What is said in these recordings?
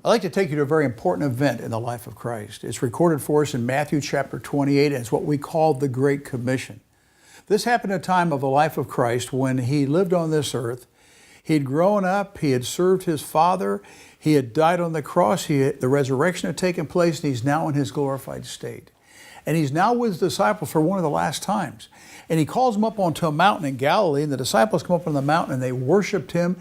I'd like to take you to a very important event in the life of Christ. It's recorded for us in Matthew chapter 28, and it's what we call the Great Commission. This happened at a time of the life of Christ when he lived on this earth. He'd grown up, he had served his Father, he had died on the cross, the resurrection had taken place, and he's now in his glorified state. And he's now with his disciples for one of the last times. And he calls them up onto a mountain in Galilee, and the disciples come up on the mountain and they worshiped him.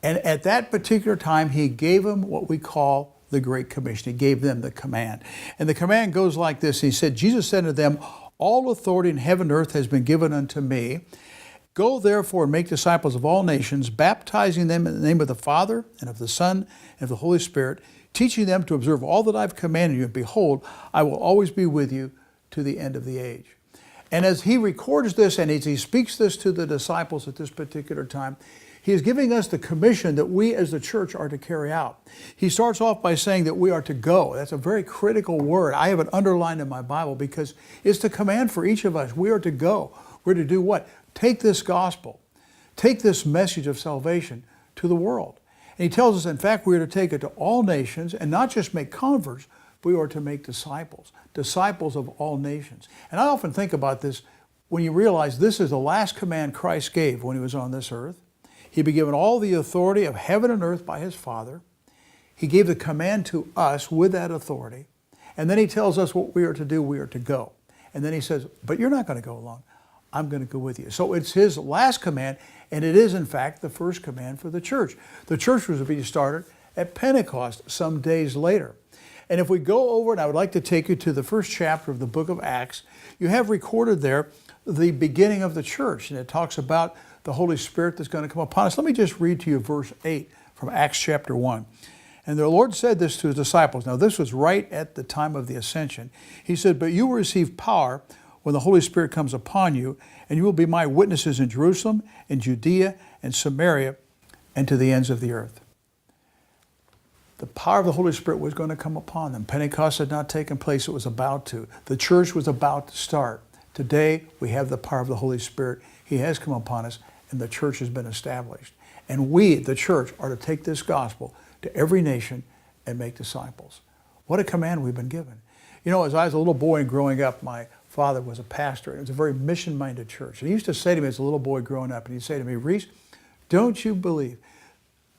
And at that particular time, he gave them what we call the Great Commission. He gave them the command. And the command goes like this. He said, Jesus said to them, "All authority in heaven and earth has been given unto me. Go therefore and make disciples of all nations, baptizing them in the name of the Father and of the Son and of the Holy Spirit, teaching them to observe all that I've commanded you. And behold, I will always be with you to the end of the age." And as he records this and as he speaks this to the disciples at this particular time, he is giving us the commission that we as the church are to carry out. He starts off by saying that we are to go. That's a very critical word. I have it underlined in my Bible because it's the command for each of us. We are to go. We're to do what? Take this gospel, take this message of salvation to the world. And he tells us, in fact, we are to take it to all nations and not just make converts, but we are to make disciples, disciples of all nations. And I often think about this when you realize this is the last command Christ gave when he was on this earth. He'd been given all the authority of heaven and earth by his Father. He gave the command to us with that authority. And then he tells us what we are to do. We are to go. And then he says, but you're not going to go alone. I'm going to go with you. So it's his last command, and it is, in fact, the first command for the church. The church was to be started at Pentecost some days later. And if we go over, and I would like to take you to the first chapter of the book of Acts, you have recorded there the beginning of the church, and it talks about the Holy Spirit that's going to come upon us. Let me just read to you verse 8 from Acts chapter 1. And the Lord said this to his disciples. Now this was right at the time of the ascension. He said, "But you will receive power when the Holy Spirit comes upon you, and you will be my witnesses in Jerusalem, in Judea, and Samaria, and to the ends of the earth." The power of the Holy Spirit was going to come upon them. Pentecost had not taken place. It was about to. The church was about to start. Today, we have the power of the Holy Spirit. He has come upon us, and the church has been established. And we, the church, are to take this gospel to every nation and make disciples. What a command we've been given. You know, as I was a little boy and growing up, my father was a pastor, and it was a very mission-minded church. And he used to say to me as a little boy growing up, and he'd say to me, "Reese, don't you believe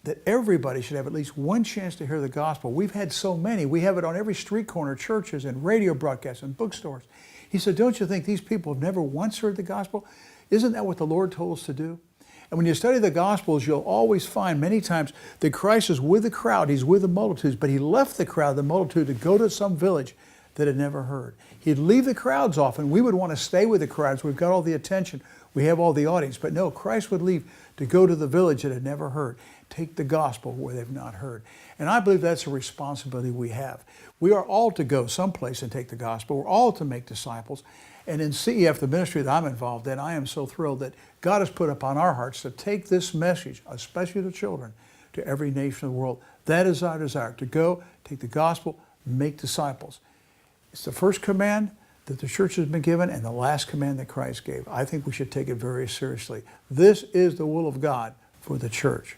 that everybody should have at least one chance to hear the gospel? We've had so many. We have it on every street corner, churches and radio broadcasts and bookstores." He said, "Don't you think these people have never once heard the gospel? Isn't that what the Lord told us to do?" And when you study the Gospels, you'll always find many times that Christ is with the crowd. He's with the multitudes, but he left the crowd, the multitude, to go to some village that had never heard. He'd leave the crowds often. We would want to stay with the crowds. We've got all the attention. We have all the audience. But no, Christ would leave to go to the village that had never heard. Take the gospel where they've not heard. And I believe that's a responsibility we have. We are all to go someplace and take the gospel. We're all to make disciples. And in CEF, the ministry that I'm involved in, I am so thrilled that God has put upon our hearts to take this message, especially to children, to every nation of the world. That is our desire, to go, take the gospel, make disciples. It's the first command that the church has been given and the last command that Christ gave. I think we should take it very seriously. This is the will of God for the church.